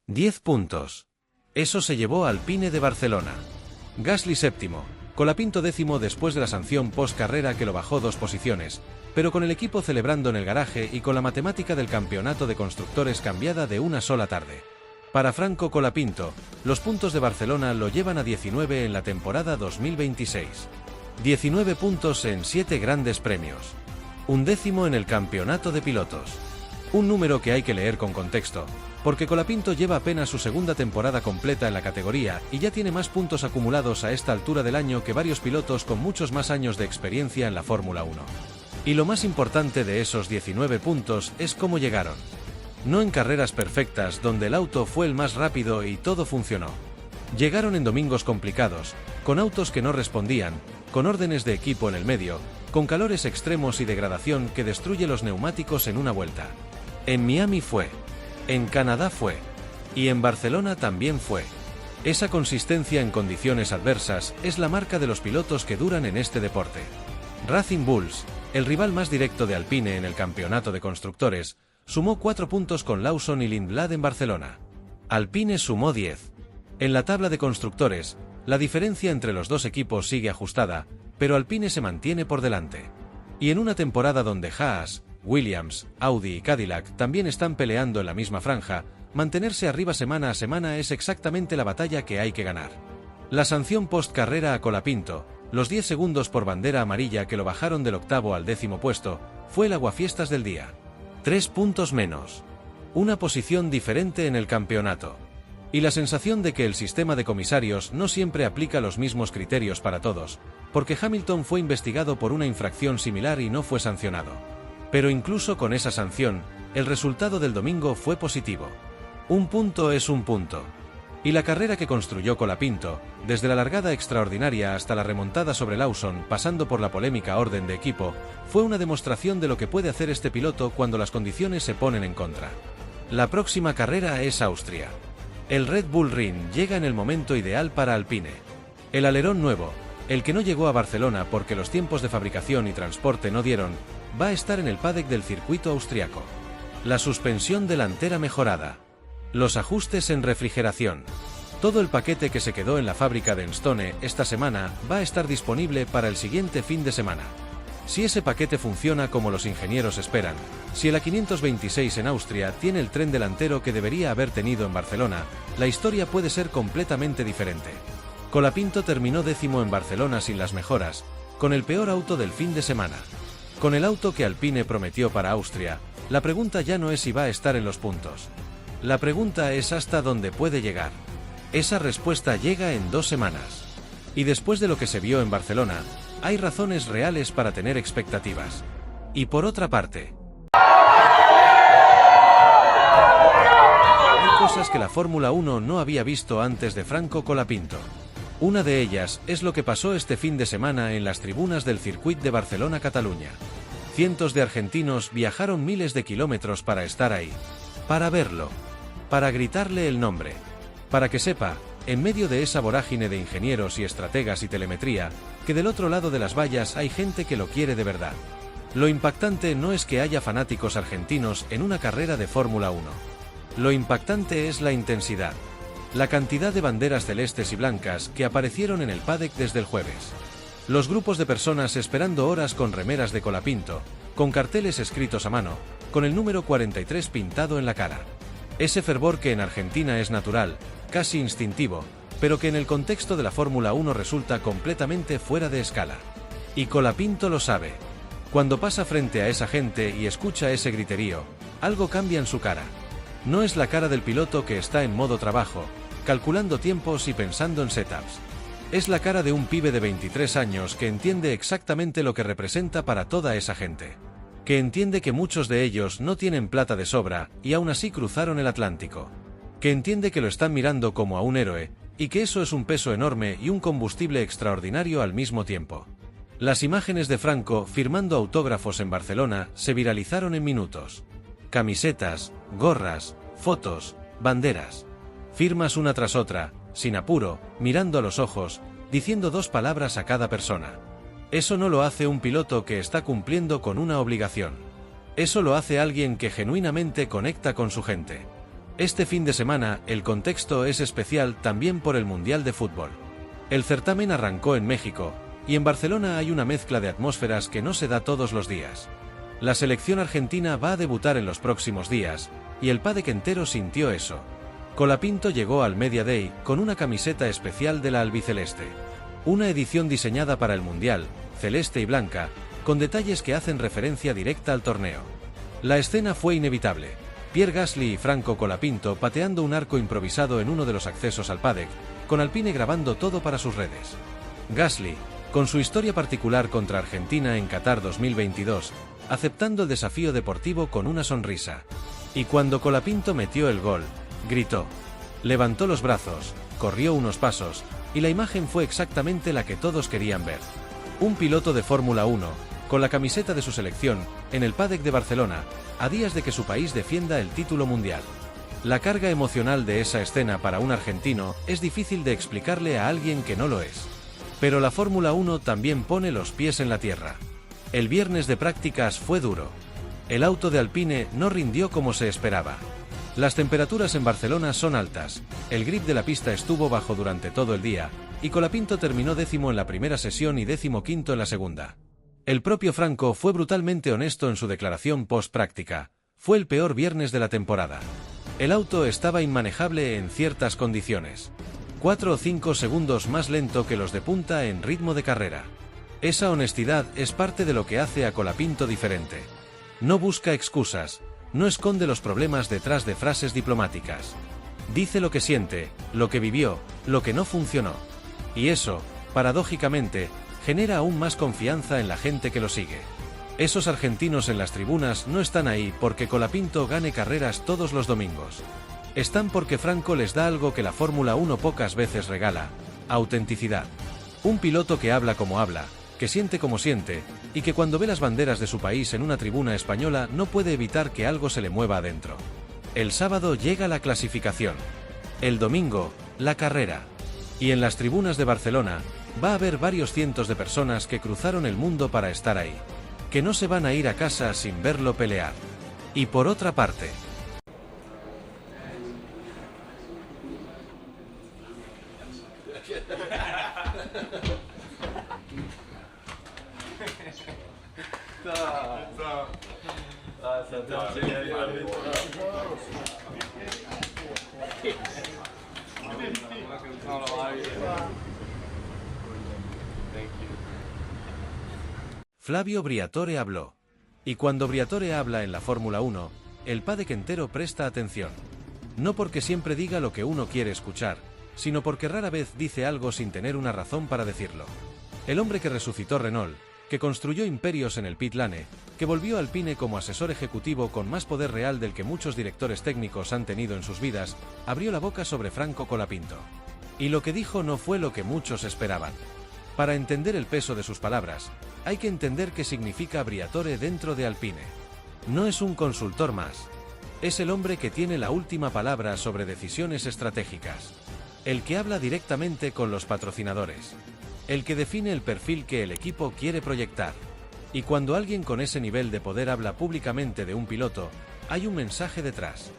10 puntos. Eso se llevó a Alpine de Barcelona. Gasly séptimo, Colapinto décimo después de la sanción post-carrera que lo bajó 2 posiciones, pero con el equipo celebrando en el garaje y con la matemática del campeonato de constructores cambiada de una sola tarde. Para Franco Colapinto, los puntos de Barcelona lo llevan a 19 en la temporada 2026. 19 puntos en 7 grandes premios. 11º en el campeonato de pilotos. Un número que hay que leer con contexto, porque Colapinto lleva apenas su segunda temporada completa en la categoría y ya tiene más puntos acumulados a esta altura del año que varios pilotos con muchos más años de experiencia en la Fórmula 1. Y lo más importante de esos 19 puntos es cómo llegaron. No en carreras perfectas donde el auto fue el más rápido y todo funcionó. Llegaron en domingos complicados, con autos que no respondían, con órdenes de equipo en el medio, con calores extremos y degradación que destruye los neumáticos en una vuelta. En Miami fue. En Canadá fue. Y en Barcelona también fue. Esa consistencia en condiciones adversas es la marca de los pilotos que duran en este deporte. Racing Bulls, el rival más directo de Alpine en el campeonato de constructores, sumó 4 puntos con Lawson y Lindblad en Barcelona. Alpine sumó 10. En la tabla de constructores, la diferencia entre los dos equipos sigue ajustada, pero Alpine se mantiene por delante. Y en una temporada donde Haas, Williams, Audi y Cadillac también están peleando en la misma franja, mantenerse arriba semana a semana es exactamente la batalla que hay que ganar. La sanción post-carrera a Colapinto, los 10 segundos por bandera amarilla que lo bajaron del 8º al 10º puesto, fue el aguafiestas del día. 3 puntos menos. Una posición diferente en el campeonato. Y la sensación de que el sistema de comisarios no siempre aplica los mismos criterios para todos, porque Hamilton fue investigado por una infracción similar y no fue sancionado. Pero incluso con esa sanción, el resultado del domingo fue positivo. Un punto es un punto. Y la carrera que construyó Colapinto, desde la largada extraordinaria hasta la remontada sobre Lawson, pasando por la polémica orden de equipo, fue una demostración de lo que puede hacer este piloto cuando las condiciones se ponen en contra. La próxima carrera es Austria. El Red Bull Ring llega en el momento ideal para Alpine. El alerón nuevo, el que no llegó a Barcelona porque los tiempos de fabricación y transporte no dieron, va a estar en el paddock del circuito austriaco. La suspensión delantera mejorada. Los ajustes en refrigeración. Todo el paquete que se quedó en la fábrica de Enstone esta semana va a estar disponible para el siguiente fin de semana. Si ese paquete funciona como los ingenieros esperan, si el A526 en Austria tiene el tren delantero que debería haber tenido en Barcelona, la historia puede ser completamente diferente. Colapinto terminó 10º en Barcelona sin las mejoras, con el peor auto del fin de semana. Con el auto que Alpine prometió para Austria, la pregunta ya no es si va a estar en los puntos. La pregunta es hasta dónde puede llegar. Esa respuesta llega en 2 semanas. Y después de lo que se vio en Barcelona, hay razones reales para tener expectativas. Y por otra parte, hay cosas que la Fórmula 1 no había visto antes de Franco Colapinto. Una de ellas es lo que pasó este fin de semana en las tribunas del circuit de Barcelona-Cataluña. Cientos de argentinos viajaron miles de kilómetros para estar ahí. Para verlo. Para gritarle el nombre. Para que sepa, en medio de esa vorágine de ingenieros y estrategas y telemetría, que del otro lado de las vallas hay gente que lo quiere de verdad. Lo impactante no es que haya fanáticos argentinos en una carrera de Fórmula 1. Lo impactante es la intensidad. La cantidad de banderas celestes y blancas que aparecieron en el paddock desde el jueves. Los grupos de personas esperando horas con remeras de Colapinto, con carteles escritos a mano, con el número 43 pintado en la cara. Ese fervor que en Argentina es natural, casi instintivo, pero que en el contexto de la Fórmula 1 resulta completamente fuera de escala. Y Colapinto lo sabe. Cuando pasa frente a esa gente y escucha ese griterío, algo cambia en su cara. No es la cara del piloto que está en modo trabajo, calculando tiempos y pensando en setups. Es la cara de un pibe de 23 años que entiende exactamente lo que representa para toda esa gente. Que entiende que muchos de ellos no tienen plata de sobra y aún así cruzaron el Atlántico. Que entiende que lo están mirando como a un héroe, y que eso es un peso enorme y un combustible extraordinario al mismo tiempo. Las imágenes de Franco firmando autógrafos en Barcelona se viralizaron en minutos. Camisetas, gorras, fotos, banderas. Firmas una tras otra, sin apuro, mirando a los ojos, diciendo 2 palabras a cada persona. Eso no lo hace un piloto que está cumpliendo con una obligación. Eso lo hace alguien que genuinamente conecta con su gente. Este fin de semana, el contexto es especial también por el Mundial de Fútbol. El certamen arrancó en México, y en Barcelona hay una mezcla de atmósferas que no se da todos los días. La selección argentina va a debutar en los próximos días, y el paddock entero sintió eso. Colapinto llegó al Media Day con una camiseta especial de la albiceleste. Una edición diseñada para el Mundial, celeste y blanca, con detalles que hacen referencia directa al torneo. La escena fue inevitable. Pierre Gasly y Franco Colapinto pateando un arco improvisado en uno de los accesos al paddock, con Alpine grabando todo para sus redes. Gasly, con su historia particular contra Argentina en Qatar 2022, aceptando el desafío deportivo con una sonrisa. Y cuando Colapinto metió el gol, gritó. Levantó los brazos, corrió unos pasos, y la imagen fue exactamente la que todos querían ver. Un piloto de Fórmula 1, con la camiseta de su selección, en el paddock de Barcelona, a días de que su país defienda el título mundial. La carga emocional de esa escena para un argentino es difícil de explicarle a alguien que no lo es. Pero la Fórmula 1 también pone los pies en la tierra. El viernes de prácticas fue duro. El auto de Alpine no rindió como se esperaba. Las temperaturas en Barcelona son altas, el grip de la pista estuvo bajo durante todo el día, y Colapinto terminó 10º en la primera sesión y 15º en la segunda. El propio Franco fue brutalmente honesto en su declaración post-práctica. Fue el peor viernes de la temporada. El auto estaba inmanejable en ciertas condiciones. 4 o 5 segundos más lento que los de punta en ritmo de carrera. Esa honestidad es parte de lo que hace a Colapinto diferente. No busca excusas, no esconde los problemas detrás de frases diplomáticas. Dice lo que siente, lo que vivió, lo que no funcionó. Y eso, paradójicamente, genera aún más confianza en la gente que lo sigue. Esos argentinos en las tribunas no están ahí porque Colapinto gane carreras todos los domingos. Están porque Franco les da algo que la Fórmula 1 pocas veces regala: autenticidad. Un piloto que habla como habla, que siente como siente, y que cuando ve las banderas de su país en una tribuna española no puede evitar que algo se le mueva adentro. El sábado llega la clasificación. El domingo, la carrera. Y en las tribunas de Barcelona, va a haber varios cientos de personas que cruzaron el mundo para estar ahí. Que no se van a ir a casa sin verlo pelear. Y por otra parte, Flavio Briatore habló. Y cuando Briatore habla en la Fórmula 1, el paddock entero presta atención. No porque siempre diga lo que uno quiere escuchar, sino porque rara vez dice algo sin tener una razón para decirlo. El hombre que resucitó Renault, que construyó imperios en el pit lane, que volvió a Alpine como asesor ejecutivo con más poder real del que muchos directores técnicos han tenido en sus vidas, abrió la boca sobre Franco Colapinto. Y lo que dijo no fue lo que muchos esperaban. Para entender el peso de sus palabras, hay que entender qué significa Briatore dentro de Alpine. No es un consultor más. Es el hombre que tiene la última palabra sobre decisiones estratégicas. El que habla directamente con los patrocinadores. El que define el perfil que el equipo quiere proyectar. Y cuando alguien con ese nivel de poder habla públicamente de un piloto, hay un mensaje detrás.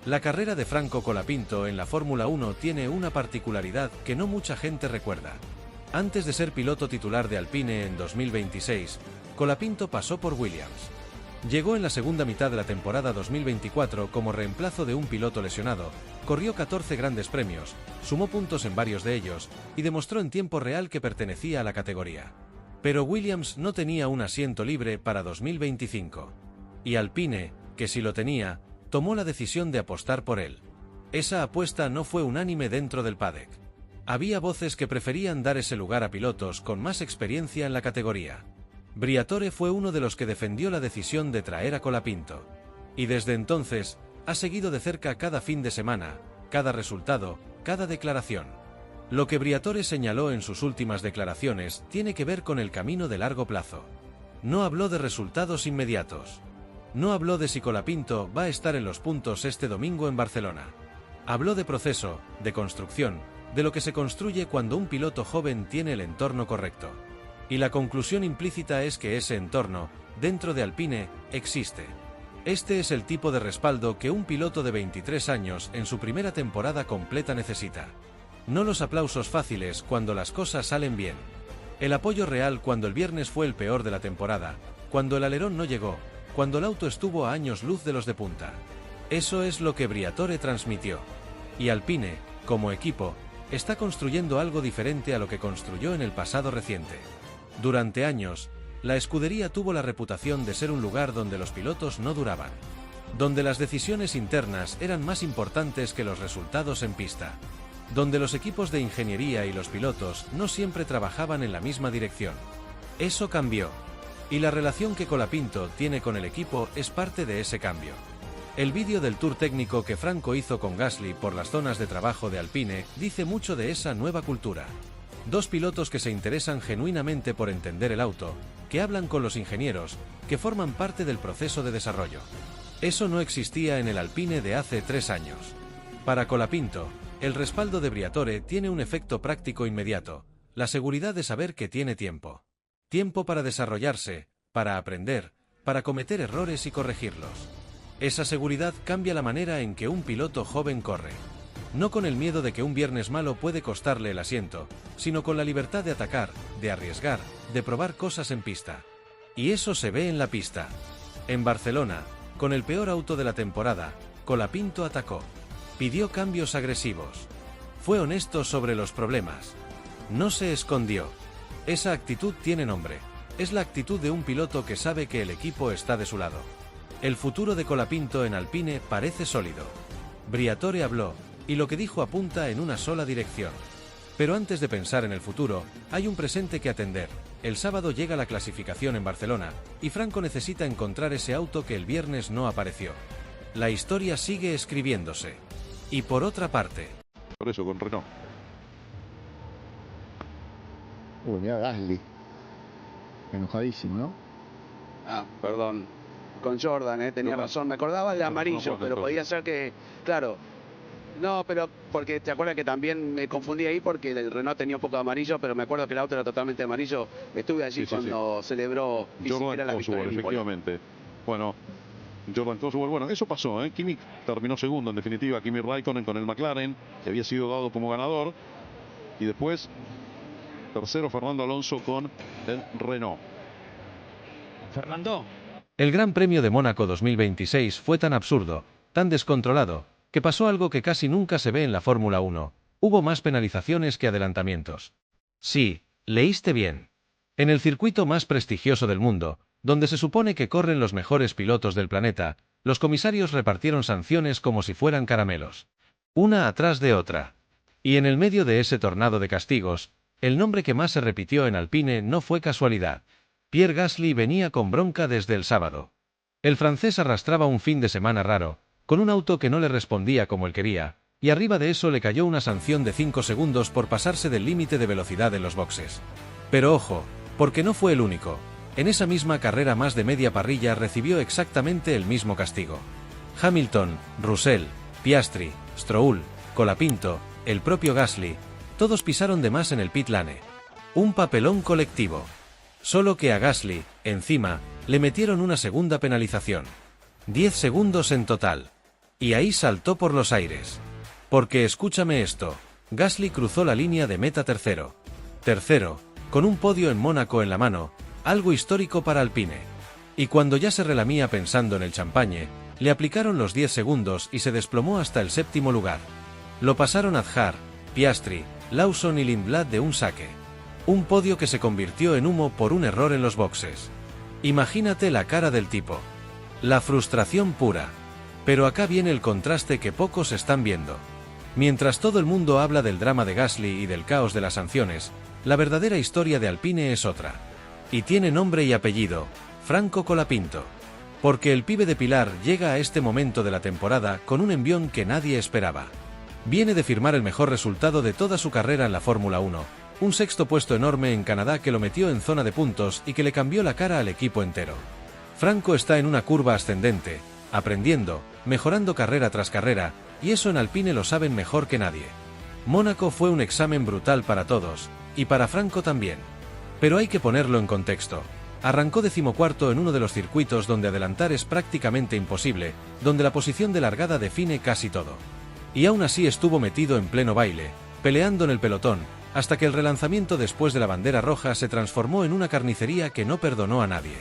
La carrera de Franco Colapinto en la Fórmula 1 tiene una particularidad que no mucha gente recuerda. Antes de ser piloto titular de Alpine en 2026, Colapinto pasó por Williams. Llegó en la segunda mitad de la temporada 2024 como reemplazo de un piloto lesionado, corrió 14 grandes premios, sumó puntos en varios de ellos, y demostró en tiempo real que pertenecía a la categoría. Pero Williams no tenía un asiento libre para 2025. Y Alpine, que sí lo tenía, tomó la decisión de apostar por él. Esa apuesta no fue unánime dentro del paddock. Había voces que preferían dar ese lugar a pilotos con más experiencia en la categoría. Briatore fue uno de los que defendió la decisión de traer a Colapinto. Y desde entonces, ha seguido de cerca cada fin de semana, cada resultado, cada declaración. Lo que Briatore señaló en sus últimas declaraciones tiene que ver con el camino de largo plazo. No habló de resultados inmediatos. No habló de si Colapinto va a estar en los puntos este domingo en Barcelona. Habló de proceso, de construcción, de lo que se construye cuando un piloto joven tiene el entorno correcto. Y la conclusión implícita es que ese entorno, dentro de Alpine, existe. Este es el tipo de respaldo que un piloto de 23 años en su primera temporada completa necesita. No los aplausos fáciles cuando las cosas salen bien. El apoyo real cuando el viernes fue el peor de la temporada, cuando el alerón no llegó, cuando el auto estuvo a años luz de los de punta. Eso es lo que Briatore transmitió. Y Alpine, como equipo, está construyendo algo diferente a lo que construyó en el pasado reciente. Durante años, la escudería tuvo la reputación de ser un lugar donde los pilotos no duraban, donde las decisiones internas eran más importantes que los resultados en pista, donde los equipos de ingeniería y los pilotos no siempre trabajaban en la misma dirección. Eso cambió, y la relación que Colapinto tiene con el equipo es parte de ese cambio. El vídeo del tour técnico que Franco hizo con Gasly por las zonas de trabajo de Alpine dice mucho de esa nueva cultura. Dos pilotos que se interesan genuinamente por entender el auto, que hablan con los ingenieros, que forman parte del proceso de desarrollo. Eso no existía en el Alpine de hace 3 años. Para Colapinto, el respaldo de Briatore tiene un efecto práctico inmediato, la seguridad de saber que tiene tiempo. Tiempo para desarrollarse, para aprender, para cometer errores y corregirlos. Esa seguridad cambia la manera en que un piloto joven corre. No con el miedo de que un viernes malo puede costarle el asiento, sino con la libertad de atacar, de arriesgar, de probar cosas en pista. Y eso se ve en la pista. En Barcelona, con el peor auto de la temporada, Colapinto atacó. Pidió cambios agresivos. Fue honesto sobre los problemas. No se escondió. Esa actitud tiene nombre. Es la actitud de un piloto que sabe que el equipo está de su lado. El futuro de Colapinto en Alpine parece sólido. Briatore habló, y lo que dijo apunta en una sola dirección. Pero antes de pensar en el futuro, hay un presente que atender. El sábado llega la clasificación en Barcelona, y Franco necesita encontrar ese auto que el viernes no apareció. La historia sigue escribiéndose. Y por otra parte... Por eso, con Renault. Mira Gasly. Enojadísimo, ¿no? Ah, perdón. Con Jordan, tenía razón. Me acordaba del amarillo, pero podía ser que... Claro. No, pero porque te acuerdas que también me confundí ahí porque el Renault tenía un poco de amarillo, pero me acuerdo que el auto era totalmente amarillo. Estuve allí cuando celebró Jordan la victoria. efectivamente. Bueno, Jordan Cosworth, bueno, eso pasó, Kimi terminó segundo en definitiva, Kimi Raikkonen con el McLaren, que había sido dado como ganador, y después tercero Fernando Alonso con el Renault. Fernando. El Gran Premio de Mónaco 2026 fue tan absurdo, tan descontrolado, que pasó algo que casi nunca se ve en la Fórmula 1. Hubo más penalizaciones que adelantamientos. Sí, leíste bien. En el circuito más prestigioso del mundo, donde se supone que corren los mejores pilotos del planeta, los comisarios repartieron sanciones como si fueran caramelos. Una atrás de otra. Y en el medio de ese tornado de castigos, el nombre que más se repitió en Alpine no fue casualidad. Pierre Gasly venía con bronca desde el sábado. El francés arrastraba un fin de semana raro, con un auto que no le respondía como él quería, y arriba de eso le cayó una sanción de 5 segundos por pasarse del límite de velocidad en los boxes. Pero ojo, porque no fue el único. En esa misma carrera más de media parrilla recibió exactamente el mismo castigo. Hamilton, Russell, Piastri, Stroll, Colapinto, el propio Gasly, todos pisaron de más en el pit lane. Un papelón colectivo. Solo que a Gasly, encima, le metieron una segunda penalización. 10 segundos en total. Y ahí saltó por los aires. Porque escúchame esto, Gasly cruzó la línea de meta tercero. Tercero, con un podio en Mónaco en la mano, algo histórico para Alpine. Y cuando ya se relamía pensando en el champagne, le aplicaron los 10 segundos y se desplomó hasta el 7º lugar. Lo pasaron Adjar, Piastri, Lawson y Lindblad de un saque. Un podio que se convirtió en humo por un error en los boxes. Imagínate la cara del tipo. La frustración pura. Pero acá viene el contraste que pocos están viendo. Mientras todo el mundo habla del drama de Gasly y del caos de las sanciones, la verdadera historia de Alpine es otra. Y tiene nombre y apellido, Franco Colapinto. Porque el pibe de Pilar llega a este momento de la temporada con un envión que nadie esperaba. Viene de firmar el mejor resultado de toda su carrera en la Fórmula 1, un 6º puesto enorme en Canadá que lo metió en zona de puntos y que le cambió la cara al equipo entero. Franco está en una curva ascendente, aprendiendo, mejorando carrera tras carrera, y eso en Alpine lo saben mejor que nadie. Mónaco fue un examen brutal para todos, y para Franco también. Pero hay que ponerlo en contexto. Arrancó 14º en uno de los circuitos donde adelantar es prácticamente imposible, donde la posición de largada define casi todo. Y aún así estuvo metido en pleno baile, peleando en el pelotón, hasta que el relanzamiento después de la bandera roja se transformó en una carnicería que no perdonó a nadie.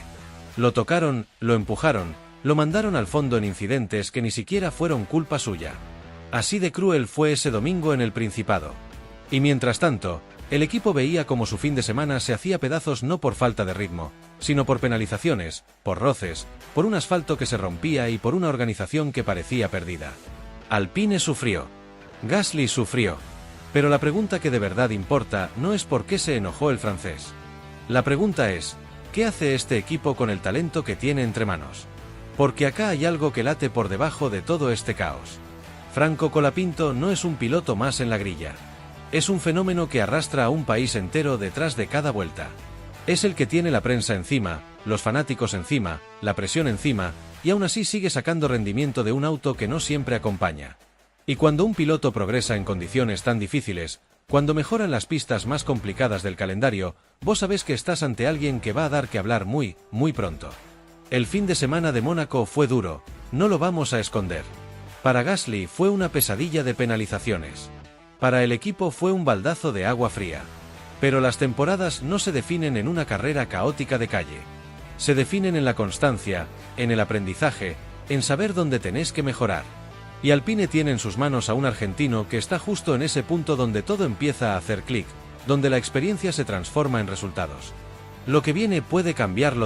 Lo tocaron, lo empujaron, lo mandaron al fondo en incidentes que ni siquiera fueron culpa suya. Así de cruel fue ese domingo en el Principado. Y mientras tanto, el equipo veía como su fin de semana se hacía pedazos no por falta de ritmo, sino por penalizaciones, por roces, por un asfalto que se rompía y por una organización que parecía perdida. Alpine sufrió. Gasly sufrió. Pero la pregunta que de verdad importa no es por qué se enojó el francés. La pregunta es, ¿qué hace este equipo con el talento que tiene entre manos? Porque acá hay algo que late por debajo de todo este caos. Franco Colapinto no es un piloto más en la grilla. Es un fenómeno que arrastra a un país entero detrás de cada vuelta. Es el que tiene la prensa encima, los fanáticos encima, la presión encima, y aún así sigue sacando rendimiento de un auto que no siempre acompaña. Y cuando un piloto progresa en condiciones tan difíciles, cuando mejoran las pistas más complicadas del calendario, vos sabés que estás ante alguien que va a dar que hablar muy, muy pronto. El fin de semana de Mónaco fue duro, no lo vamos a esconder. Para Gasly fue una pesadilla de penalizaciones. Para el equipo fue un baldazo de agua fría. Pero las temporadas no se definen en una carrera caótica de calle. Se definen en la constancia, en el aprendizaje, en saber dónde tenés que mejorar. Y Alpine tiene en sus manos a un argentino que está justo en ese punto donde todo empieza a hacer clic, donde la experiencia se transforma en resultados. Lo que viene puede cambiarlo todo.